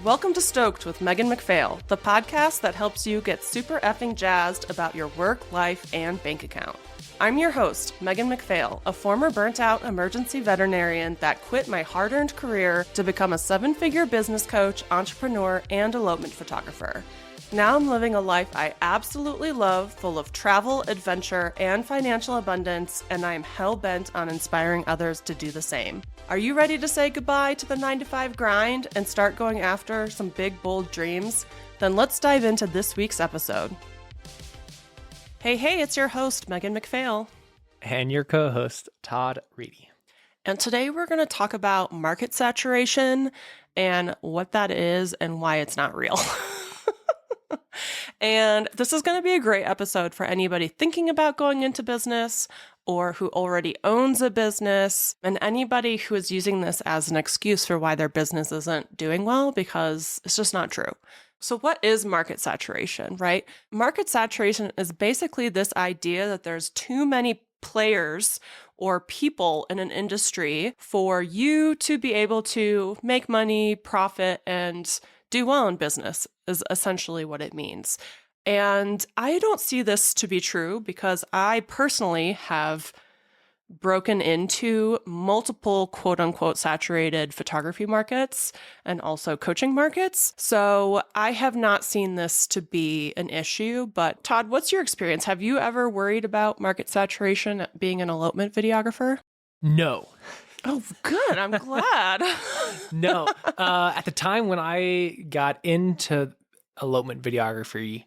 Welcome to Stoked with Megan McPhail, the podcast that helps you get super effing jazzed about your work, life, and bank account. I'm your host, Megan McPhail, a former burnt-out emergency veterinarian that quit my hard-earned career to become a seven-figure business coach, entrepreneur, and elopement photographer. Now I'm living a life I absolutely love, full of travel, adventure, and financial abundance, and I am hell-bent on inspiring others to do the same. Are you ready to say goodbye to the 9-to-5 grind and start going after some big, bold dreams? Then let's dive into this week's episode. Hey, it's your host, Megan McPhail. And your co-host, Todd Reedy. And today we're going to talk about market saturation and what that is and why it's not real. And this is going to be a great episode for anybody thinking about going into business or who already owns a business, and anybody who is using this as an excuse for why their business isn't doing well, because it's just not true. So what is market saturation, right? Market saturation is basically this idea that there's too many players or people in an industry for you to be able to make money, profit, and do well in business is essentially what it means. And I don't see this to be true because I personally have broken into multiple quote unquote saturated photography markets and also coaching markets. So I have not seen this to be an issue. But Todd, what's your experience? Have you ever worried about market saturation being an elopement videographer? No. Oh, good. I'm glad. No. At the time when I got into elopement videography,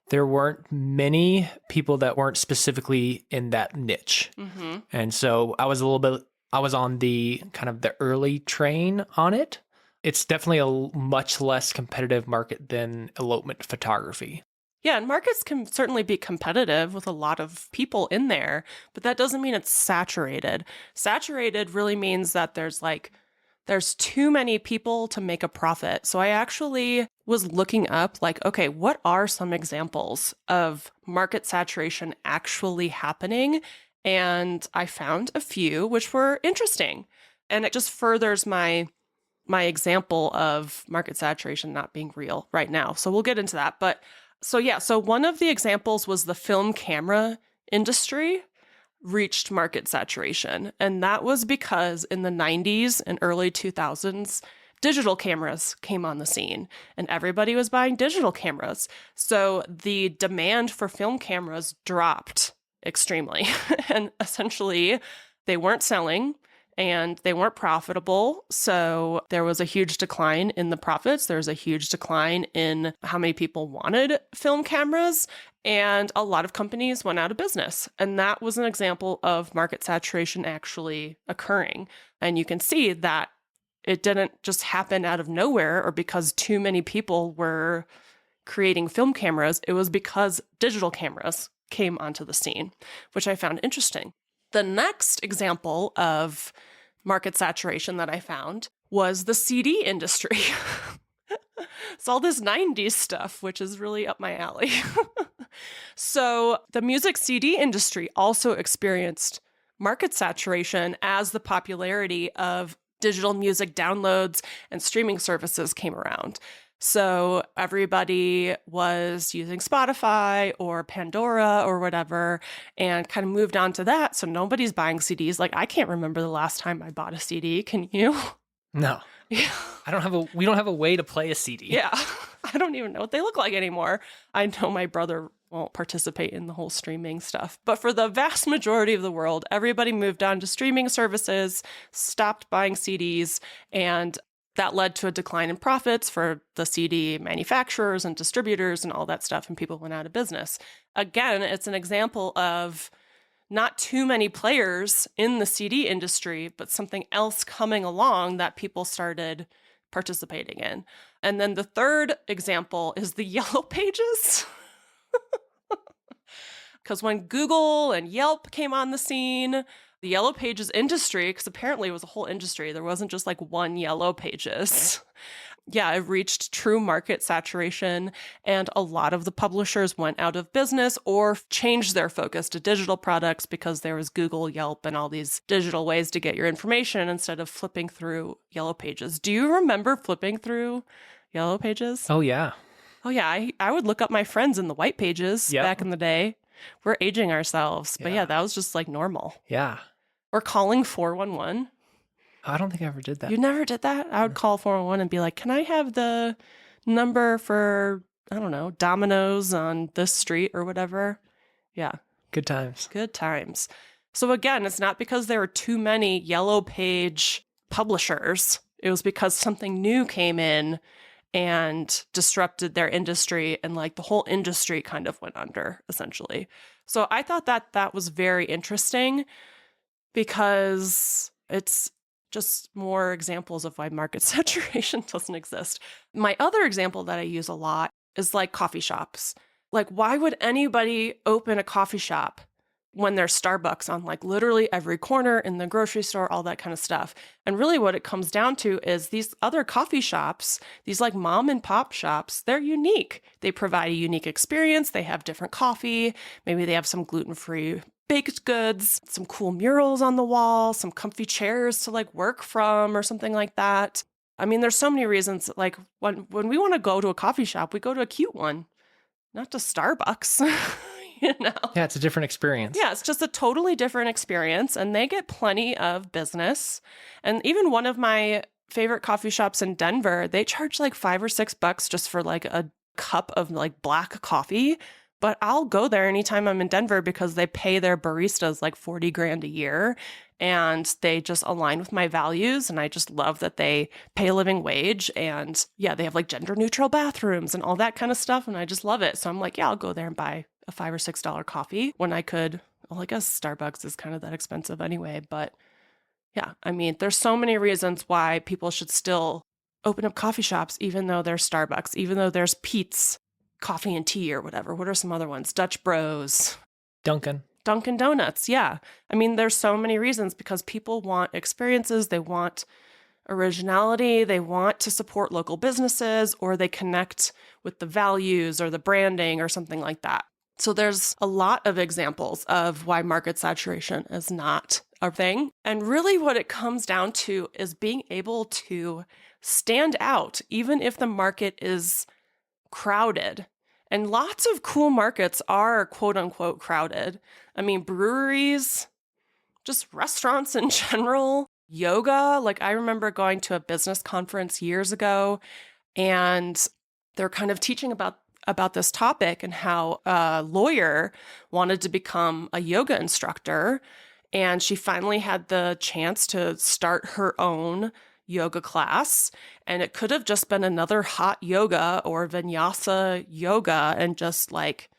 there weren't many people that weren't specifically in that niche. Mm-hmm. And so I was on the kind of the early train on it. It's definitely a much less competitive market than elopement photography. Yeah, and markets can certainly be competitive with a lot of people in there, but that doesn't mean it's saturated. Saturated really means that there's too many people to make a profit. So I actually was looking up okay, what are some examples of market saturation actually happening? And I found a few which were interesting. And it just furthers my example of market saturation not being real right now. So we'll get into that. So one of the examples was the film camera industry reached market saturation. And that was because in the 90s and early 2000s, digital cameras came on the scene and everybody was buying digital cameras. So the demand for film cameras dropped extremely. And essentially, they weren't selling and they weren't profitable. So there was a huge decline in the profits. There was a huge decline in how many people wanted film cameras. And a lot of companies went out of business. And that was an example of market saturation actually occurring. And you can see that it didn't just happen out of nowhere or because too many people were creating film cameras. It was because digital cameras came onto the scene, which I found interesting. The next example of market saturation that I found was the CD industry. It's all this 90s stuff, which is really up my alley. So the music CD industry also experienced market saturation as the popularity of digital music downloads and streaming services came around. So everybody was using Spotify or Pandora or whatever and kind of moved on to that. So nobody's buying CDs. I can't remember the last time I bought a CD. Can you? No. Yeah. We don't have a way to play a CD. Yeah. I don't even know what they look like anymore. I know my brother won't participate in the whole streaming stuff. But for the vast majority of the world, everybody moved on to streaming services, stopped buying CDs, and that led to a decline in profits for the CD manufacturers and distributors and all that stuff, and people went out of business. Again, it's an example of not too many players in the CD industry, but something else coming along that people started participating in. And then the third example is the Yellow Pages. Because when Google and Yelp came on the scene, the Yellow Pages industry, because apparently it was a whole industry, there wasn't just one Yellow Pages. Yeah, it reached true market saturation, and a lot of the publishers went out of business or changed their focus to digital products because there was Google, Yelp, and all these digital ways to get your information instead of flipping through Yellow Pages. Do you remember flipping through Yellow Pages? Oh, yeah. Oh, yeah. I would look up my friends in the White Pages Yep. back in the day. We're aging ourselves. But yeah, Yeah. that was just like normal. Yeah. Or calling 411. I don't think I ever did that. You never did that? I would call 411 and be like, can I have the number for, I don't know, Domino's on this street or whatever? Yeah. Good times. Good times. So again, it's not because there were too many Yellow Page publishers. It was because something new came in and disrupted their industry, and like the whole industry kind of went under, essentially. So I thought that was very interesting because it's just more examples of why market saturation doesn't exist. My other example that I use a lot is like coffee shops. Like, why would anybody open a coffee shop when there's Starbucks on like literally every corner in the grocery store, all that kind of stuff? And really what it comes down to is these other coffee shops, these like mom and pop shops, they're unique. They provide a unique experience. They have different coffee. Maybe they have some gluten-free baked goods, some cool murals on the wall, some comfy chairs to like work from or something like that. I mean, there's so many reasons. Like when we want to go to a coffee shop, we go to a cute one, not to Starbucks, you know? Yeah, it's a different experience. Yeah, it's just a totally different experience, and they get plenty of business. And even one of my favorite coffee shops in Denver, they charge like $5 or $6 just for like a cup of like black coffee. But I'll go there anytime I'm in Denver because they pay their baristas like 40 grand a year, and they just align with my values. And I just love that they pay a living wage. And yeah, they have like gender neutral bathrooms and all that kind of stuff. And I just love it. So I'm like, yeah, I'll go there and buy a $5 or $6 coffee when I could. Well, I guess Starbucks is kind of that expensive anyway. But yeah, I mean, there's so many reasons why people should still open up coffee shops, even though there's Starbucks, even though there's Pete's Coffee and Tea or whatever. What are some other ones? Dutch Bros. Duncan. Dunkin' Donuts. Yeah. I mean, there's so many reasons because people want experiences. They want originality. They want to support local businesses, or they connect with the values or the branding or something like that. So there's a lot of examples of why market saturation is not a thing. And really what it comes down to is being able to stand out, even if the market is crowded. And lots of cool markets are quote unquote crowded. I mean, breweries, just restaurants in general, yoga. Like I remember going to a business conference years ago, and they're kind of teaching about this topic and how a lawyer wanted to become a yoga instructor. And she finally had the chance to start her own yoga class, and it could have just been another hot yoga or vinyasa yoga and just like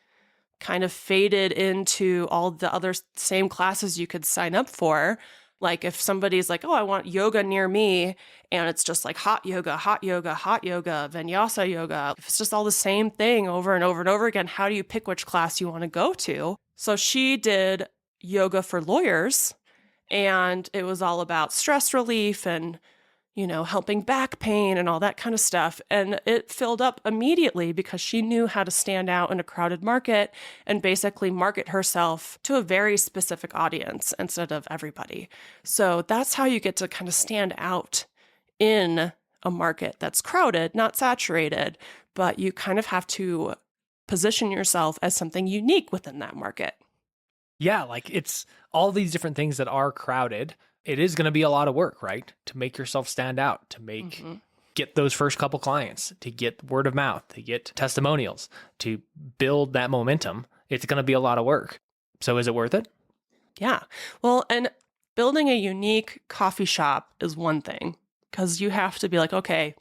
kind of faded into all the other same classes you could sign up for. Like if somebody's like, oh, I want yoga near me, and it's just like hot yoga, hot yoga, hot yoga, vinyasa yoga. If it's just all the same thing over and over and over again, how do you pick which class you want to go to? So she did yoga for lawyers, and it was all about stress relief and helping back pain and all that kind of stuff. And it filled up immediately because she knew how to stand out in a crowded market and basically market herself to a very specific audience instead of everybody. So that's how you get to kind of stand out in a market that's crowded, not saturated, but you kind of have to position yourself as something unique within that market. Yeah, like it's all these different things that are crowded. It is going to be a lot of work, right? To make yourself stand out, to get those first couple clients, to get word of mouth, to get testimonials, to build that momentum. It's going to be a lot of work. So is it worth it? Yeah. Well, and building a unique coffee shop is one thing, because you have to be like, okay,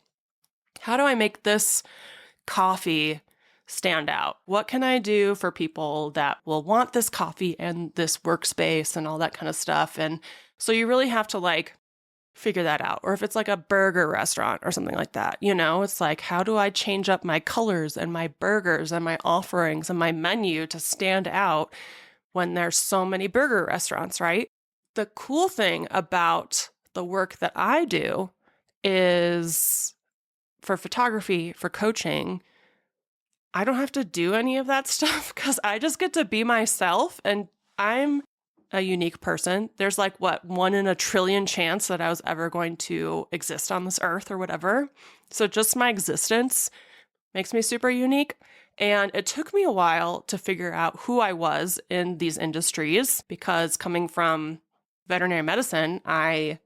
how do I make this coffee stand out? What can I do for people that will want this coffee and this workspace and all that kind of stuff? And so you really have to like figure that out. Or if it's like a burger restaurant or something like that, it's like, how do I change up my colors and my burgers and my offerings and my menu to stand out when there's so many burger restaurants, right? The cool thing about the work that I do is for photography, for coaching, I don't have to do any of that stuff because I just get to be myself, and I'm a unique person. There's like, what, 1 in a trillion chance that I was ever going to exist on this earth or whatever. So just my existence makes me super unique. And it took me a while to figure out who I was in these industries because coming from veterinary medicine, I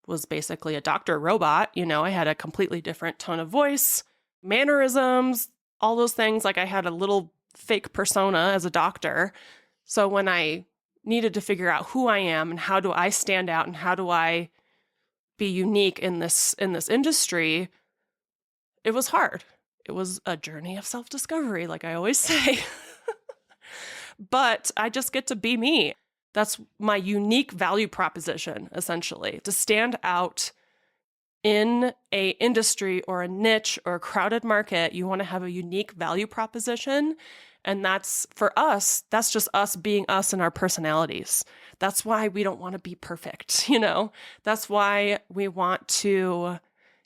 was basically a doctor robot. You know, I had a completely different tone of voice, mannerisms, all those things. Like I had a little fake persona as a doctor. So when I needed to figure out who I am and how do I stand out and how do I be unique in this industry, it was hard. It was a journey of self-discovery, like I always say. But I just get to be me. That's my unique value proposition, essentially, to stand out in a industry or a niche or a crowded market. You want to have a unique value proposition. And that's, for us, that's just us being us and our personalities. That's why we don't want to be perfect, you know? That's why we want to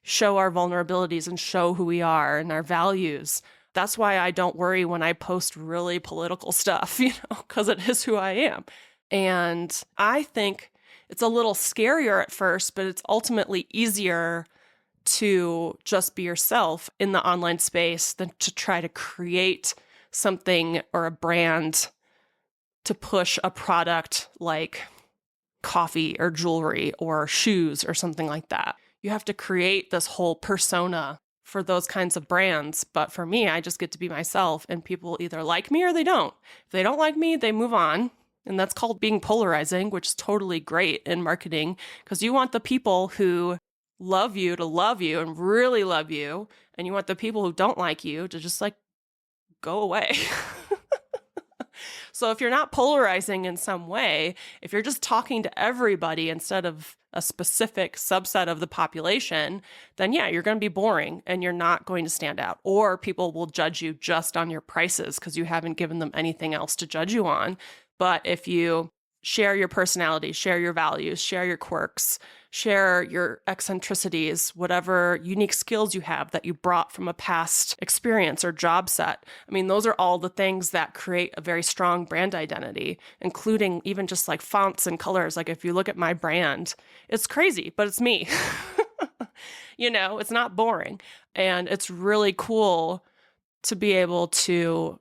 show our vulnerabilities and show who we are and our values. That's why I don't worry when I post really political stuff, you know, because it is who I am. And I think it's a little scarier at first, but it's ultimately easier to just be yourself in the online space than to try to create something or a brand to push a product like coffee or jewelry or shoes or something like that. You have to create this whole persona for those kinds of brands. But for me, I just get to be myself and people either like me or they don't. If they don't like me, they move on. And that's called being polarizing, which is totally great in marketing because you want the people who love you to love you and really love you. And you want the people who don't like you to just like go away. So if you're not polarizing in some way, if you're just talking to everybody instead of a specific subset of the population, then yeah, you're going to be boring and you're not going to stand out. Or people will judge you just on your prices because you haven't given them anything else to judge you on. But if you share your personality, share your values, share your quirks, share your eccentricities, whatever unique skills you have that you brought from a past experience or job set. I mean, those are all the things that create a very strong brand identity, including even just like fonts and colors. Like if you look at my brand, it's crazy, but it's me. You know, it's not boring. And it's really cool to be able to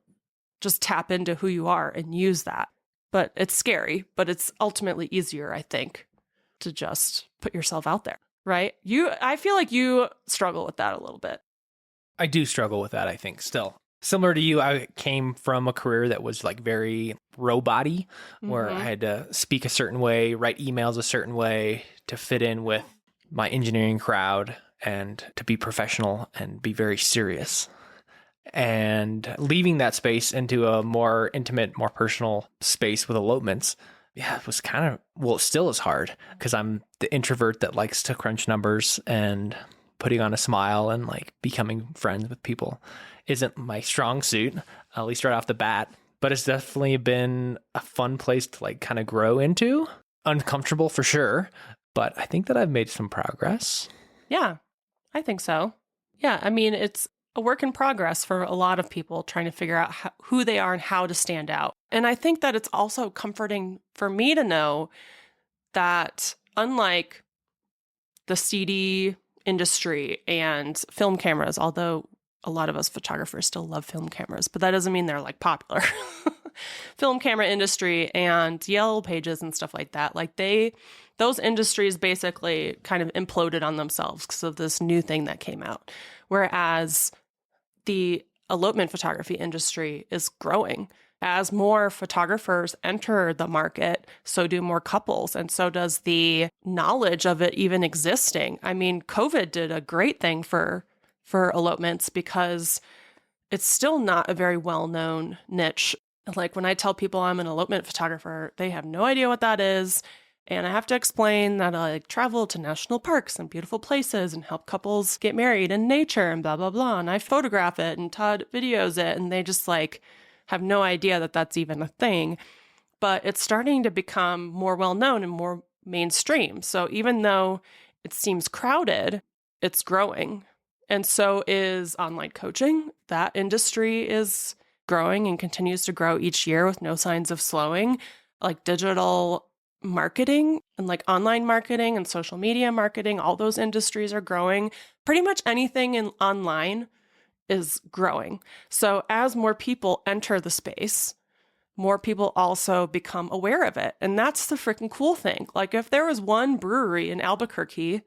just tap into who you are and use that. But it's scary, but it's ultimately easier, I think, to just put yourself out there, right? I feel like you struggle with that a little bit. I do struggle with that, I think, still. Similar to you, I came from a career that was like very robot-y, where I had to speak a certain way, write emails a certain way to fit in with my engineering crowd and to be professional and be very serious. And leaving that space into a more intimate, more personal space with elopements, yeah, it was kind of, well, it still is hard because I'm the introvert that likes to crunch numbers, and putting on a smile and like becoming friends with people isn't my strong suit, at least right off the bat. But it's definitely been a fun place to like kind of grow into. Uncomfortable for sure, but I think that I've made some progress. Yeah, I think so. Yeah, I mean, it's a work in progress for a lot of people trying to figure out who they are and how to stand out. And I think that it's also comforting for me to know that unlike the CD industry and film cameras, although a lot of us photographers still love film cameras, but that doesn't mean they're like popular. Film camera industry and yellow pages and stuff like that, like those industries basically kind of imploded on themselves because of this new thing that came out. Whereas the elopement photography industry is growing. As more photographers enter the market, so do more couples, and so does the knowledge of it even existing. I mean, COVID did a great thing for elopements because it's still not a very well-known niche. Like when I tell people I'm an elopement photographer, they have no idea what that is. And I have to explain that I travel to national parks and beautiful places and help couples get married in nature and blah, blah, blah. And I photograph it and Todd videos it. And they just like have no idea that that's even a thing. But it's starting to become more well-known and more mainstream. So even though it seems crowded, it's growing. And so is online coaching. That industry is growing and continues to grow each year with no signs of slowing. like digital marketing and like online marketing and social media marketing, all those industries are growing. Pretty much anything in online is growing. So as more people enter the space, more people also become aware of it. And that's the freaking cool thing. Like if there was one brewery in Albuquerque,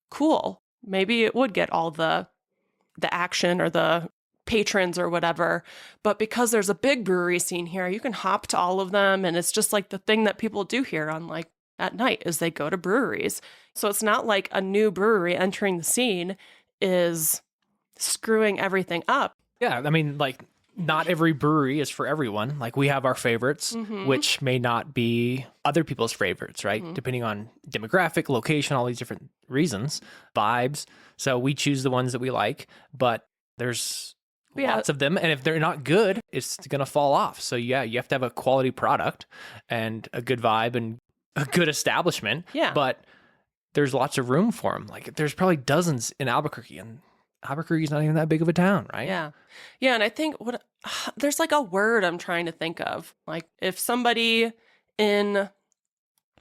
cool. Maybe it would get all the action or the patrons or whatever. But because there's a big brewery scene here, you can hop to all of them. And it's just like the thing that people do here on like at night is they go to breweries. So it's not like a new brewery entering the scene is screwing everything up. Yeah, I mean, like, not every brewery is for everyone. Like, we have our favorites, which may not be other people's favorites, right? Depending on demographic, location, all these different reasons, vibes. So we choose the ones that we like, but there's lots of them. And if they're not good, it's going to fall off. So yeah, you have to have a quality product and a good vibe and a good establishment. Yeah. But there's lots of room for them. Like, there's probably dozens in Albuquerque, and Albuquerque's not even that big of a town, right? Yeah. Yeah. And I think there's like a word I'm trying to think of. Like if somebody in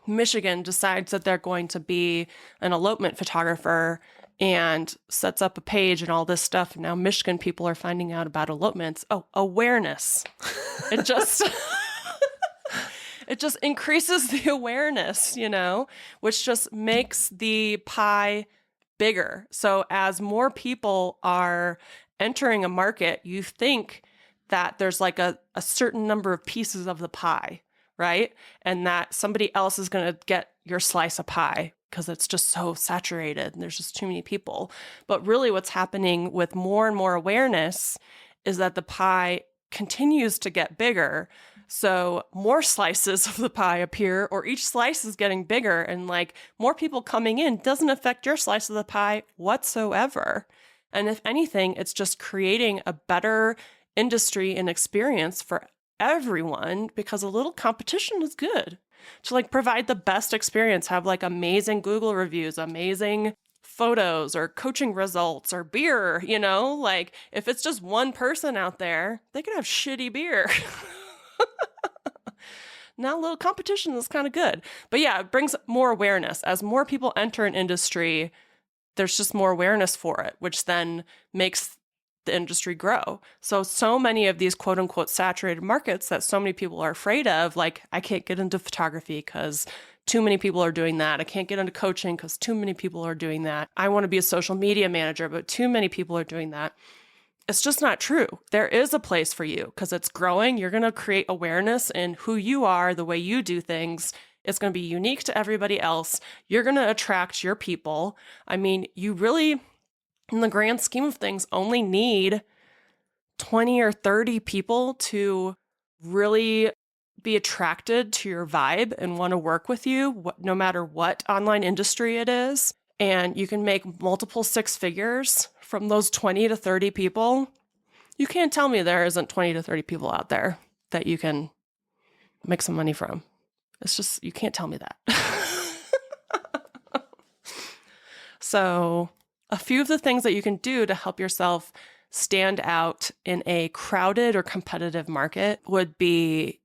Michigan decides that they're going to be an elopement photographer and sets up a page and all this stuff, and now Michigan people are finding out about elopements. Oh, awareness. It just it just increases the awareness, which just makes the pie bigger. So as more people are entering a market, you think that there's like a certain number of pieces of the pie, right? And that somebody else is going to get your slice of pie because it's just so saturated and there's just too many people. But really what's happening with more and more awareness is that the pie continues to get bigger. So more slices of the pie appear, or each slice is getting bigger, and like more people coming in doesn't affect your slice of the pie whatsoever. And if anything, it's just creating a better industry and experience for everyone because a little competition is good. To like provide the best experience, have like amazing Google reviews, amazing photos or coaching results or beer, like if it's just one person out there, they could have shitty beer. Now a little competition is kind of good. But yeah, it brings more awareness. As more people enter an industry, there's just more awareness for it, which then makes the industry grow. So many of these quote unquote saturated markets that so many people are afraid of, like I can't get into photography because too many people are doing that. I can't get into coaching because too many people are doing that. I want to be a social media manager, but too many people are doing that. It's just not true. There is a place for you because it's growing. You're going to create awareness in who you are, the way you do things. It's going to be unique to everybody else. You're going to attract your people. I mean, you really, in the grand scheme of things, only need 20 or 30 people to really be attracted to your vibe and want to work with you, no matter what online industry it is. And you can make multiple six figures from those 20 to 30 people. You can't tell me there isn't 20 to 30 people out there that you can make some money from. It's just, you can't tell me that. So a few of the things that you can do to help yourself stand out in a crowded or competitive market would be,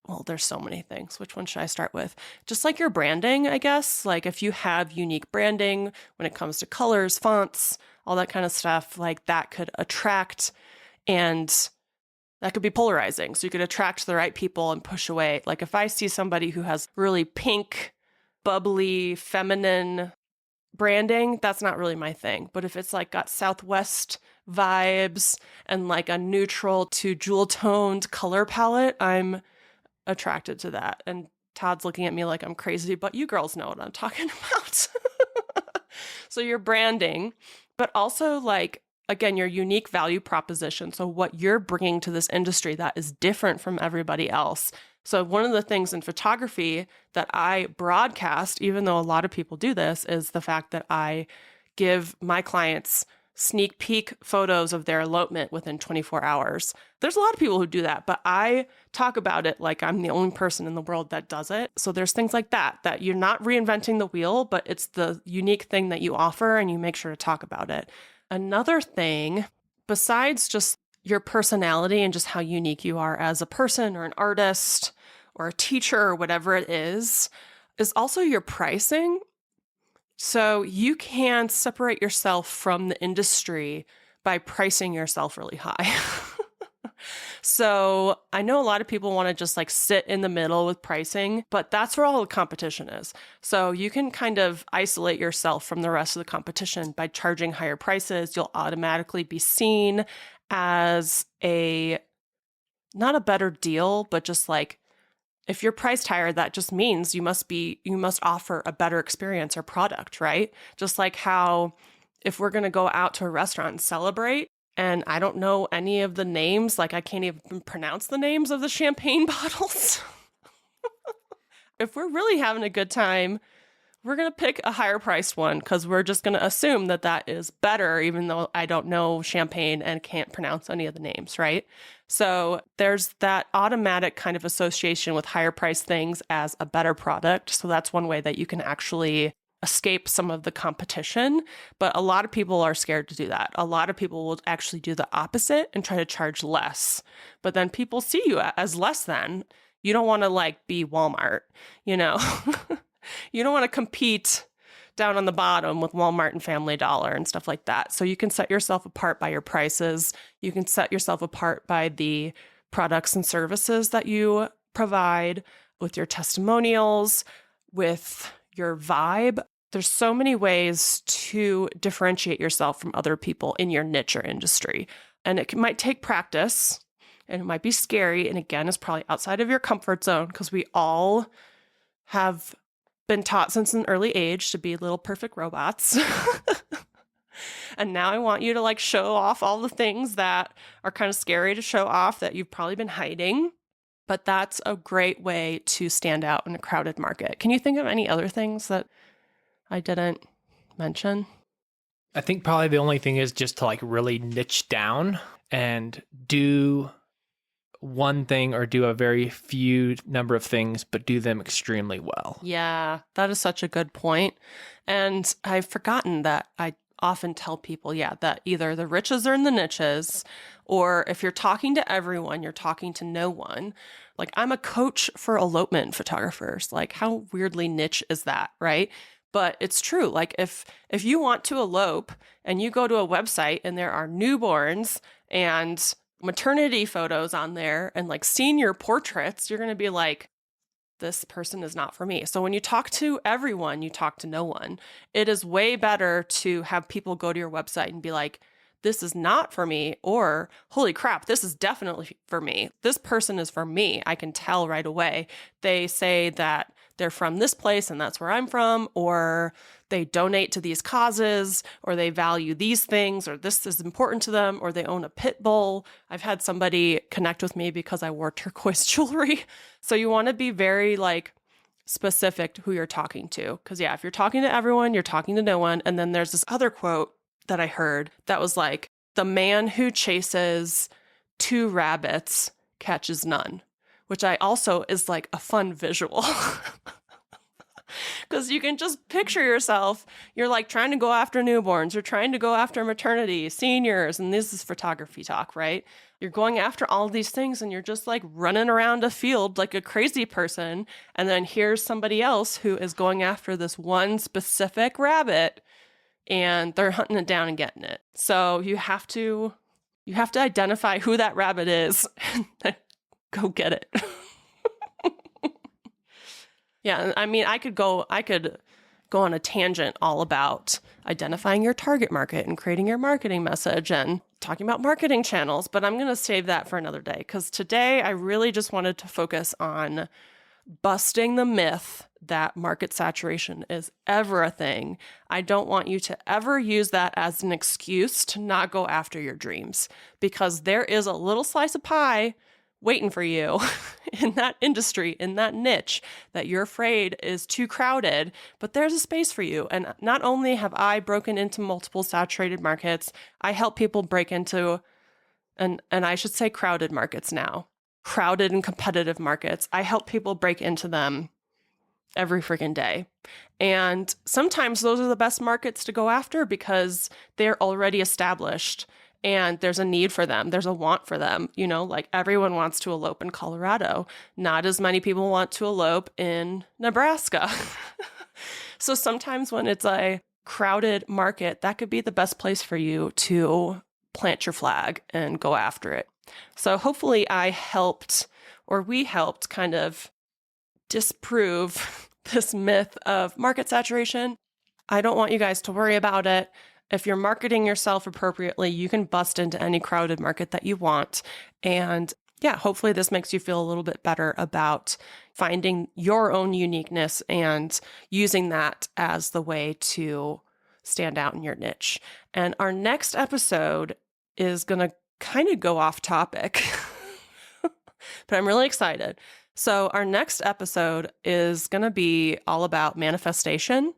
well, there's so many things. Which one should I start with? Just like your branding, I guess. Like if you have unique branding when it comes to colors, fonts, all that kind of stuff, like that could attract, and that could be polarizing. So you could attract the right people and push away. Like if I see somebody who has really pink, bubbly, feminine branding, that's not really my thing. But if it's like got Southwest vibes and like a neutral to jewel toned color palette, I'm attracted to that. And Todd's looking at me like I'm crazy, but you girls know what I'm talking about. So your branding, but also like, again, your unique value proposition. So what you're bringing to this industry that is different from everybody else. So one of the things in photography that I broadcast, even though a lot of people do this, is the fact that I give my clients sneak peek photos of their elopement within 24 hours. There's a lot of people who do that, but I talk about it like I'm the only person in the world that does it. So there's things like that you're not reinventing the wheel, but it's the unique thing that you offer and you make sure to talk about it. Another thing, besides just your personality and just how unique you are as a person or an artist or a teacher or whatever it is also your pricing. So you can separate yourself from the industry by pricing yourself really high. So I know a lot of people want to just like sit in the middle with pricing, but that's where all the competition is. So you can kind of isolate yourself from the rest of the competition by charging higher prices. You'll automatically be seen as not a better deal, but just like, if you're priced higher, that just means you must offer a better experience or product, right? Just like how if we're going to go out to a restaurant and celebrate, and I don't know any of the names, like I can't even pronounce the names of the champagne bottles. If we're really having a good time, we're going to pick a higher priced one because we're just going to assume that that is better, even though I don't know champagne and can't pronounce any of the names, right? So there's that automatic kind of association with higher priced things as a better product. So that's one way that you can actually escape some of the competition. But a lot of people are scared to do that. A lot of people will actually do the opposite and try to charge less. But then people see you as less than. You don't want to like be Walmart, you know? You don't want to compete down on the bottom with Walmart and Family Dollar and stuff like that. So you can set yourself apart by your prices. You can set yourself apart by the products and services that you provide, with your testimonials, with your vibe. There's so many ways to differentiate yourself from other people in your niche or industry. And it might take practice, and it might be scary. And again, it's probably outside of your comfort zone because we all have been taught since an early age to be little perfect robots. And now I want you to like show off all the things that are kind of scary to show off that you've probably been hiding. But that's a great way to stand out in a crowded market. Can you think of any other things that I didn't mention? I think probably the only thing is just to like really niche down and do one thing or do a very few number of things, but do them extremely well. Yeah, that is such a good point. And I've forgotten that I often tell people, that either the riches are in the niches, or if you're talking to everyone, you're talking to no one. Like I'm a coach for elopement photographers. Like how weirdly niche is that, right? But it's true. Like if you want to elope and you go to a website and there are newborns and maternity photos on there and like senior portraits, you're going to be like, this person is not for me. So when you talk to everyone, you talk to no one. It is way better to have people go to your website and be like, this is not for me, or holy crap, this is definitely for me. This person is for me. I can tell right away. They say that they're from this place and that's where I'm from, or they donate to these causes, or they value these things, or this is important to them, or they own a pit bull. I've had somebody connect with me because I wore turquoise jewelry. So you want to be very like specific to who you're talking to. Because if you're talking to everyone, you're talking to no one. And then there's this other quote that I heard that was like, the man who chases 2 rabbits catches none, which I also is like a fun visual. Because you can just picture yourself, you're like trying to go after newborns, you're trying to go after maternity, seniors, and this is photography talk, right? You're going after all these things and you're just like running around a field like a crazy person. And then here's somebody else who is going after this one specific rabbit and they're hunting it down and getting it. So you have to identify who that rabbit is and go get it. Yeah, I mean, I could go on a tangent all about identifying your target market and creating your marketing message and talking about marketing channels, but I'm going to save that for another day because today I really just wanted to focus on busting the myth that market saturation is ever a thing. I don't want you to ever use that as an excuse to not go after your dreams, because there is a little slice of pie waiting for you in that industry, in that niche that you're afraid is too crowded, but there's a space for you. And not only have I broken into multiple saturated markets, I help people break into, and I should say crowded markets now, crowded and competitive markets. I help people break into them every freaking day. And sometimes those are the best markets to go after because they're already established and there's a need for them. There's a want for them. You know, like everyone wants to elope in Colorado. Not as many people want to elope in Nebraska. So sometimes when it's a crowded market, that could be the best place for you to plant your flag and go after it. So hopefully I helped, or we helped, kind of disprove this myth of market saturation. I don't want you guys to worry about it. If you're marketing yourself appropriately, you can bust into any crowded market that you want. And yeah, hopefully this makes you feel a little bit better about finding your own uniqueness and using that as the way to stand out in your niche. And our next episode is going to kind of go off topic, but I'm really excited. So our next episode is going to be all about manifestation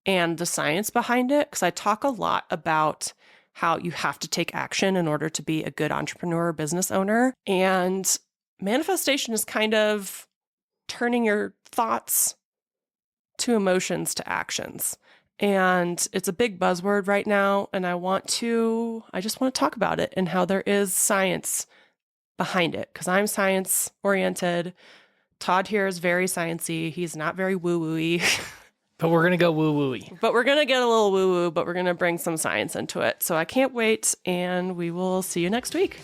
and the science behind it, because I talk a lot about how you have to take action in order to be a good entrepreneur or business owner. And manifestation is kind of turning your thoughts to emotions to actions. And it's a big buzzword right now. And I just want to talk about it and how there is science behind it, because I'm science oriented. Todd here is very sciencey. He's not very woo-woo-y. But we're going to go woo-woo-y. But we're going to get a little woo-woo, but we're going to bring some science into it. So I can't wait, and we will see you next week.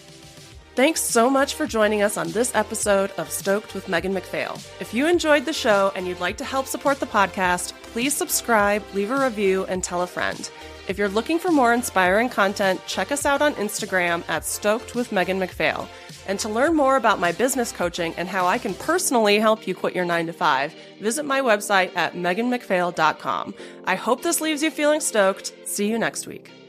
Thanks so much for joining us on this episode of Stoked with Megan McPhail. If you enjoyed the show and you'd like to help support the podcast, please subscribe, leave a review, and tell a friend. If you're looking for more inspiring content, check us out on Instagram at Stoked with Megan McPhail. And to learn more about my business coaching and how I can personally help you quit your 9-to-5, visit my website at meganmcphail.com. I hope this leaves you feeling stoked. See you next week.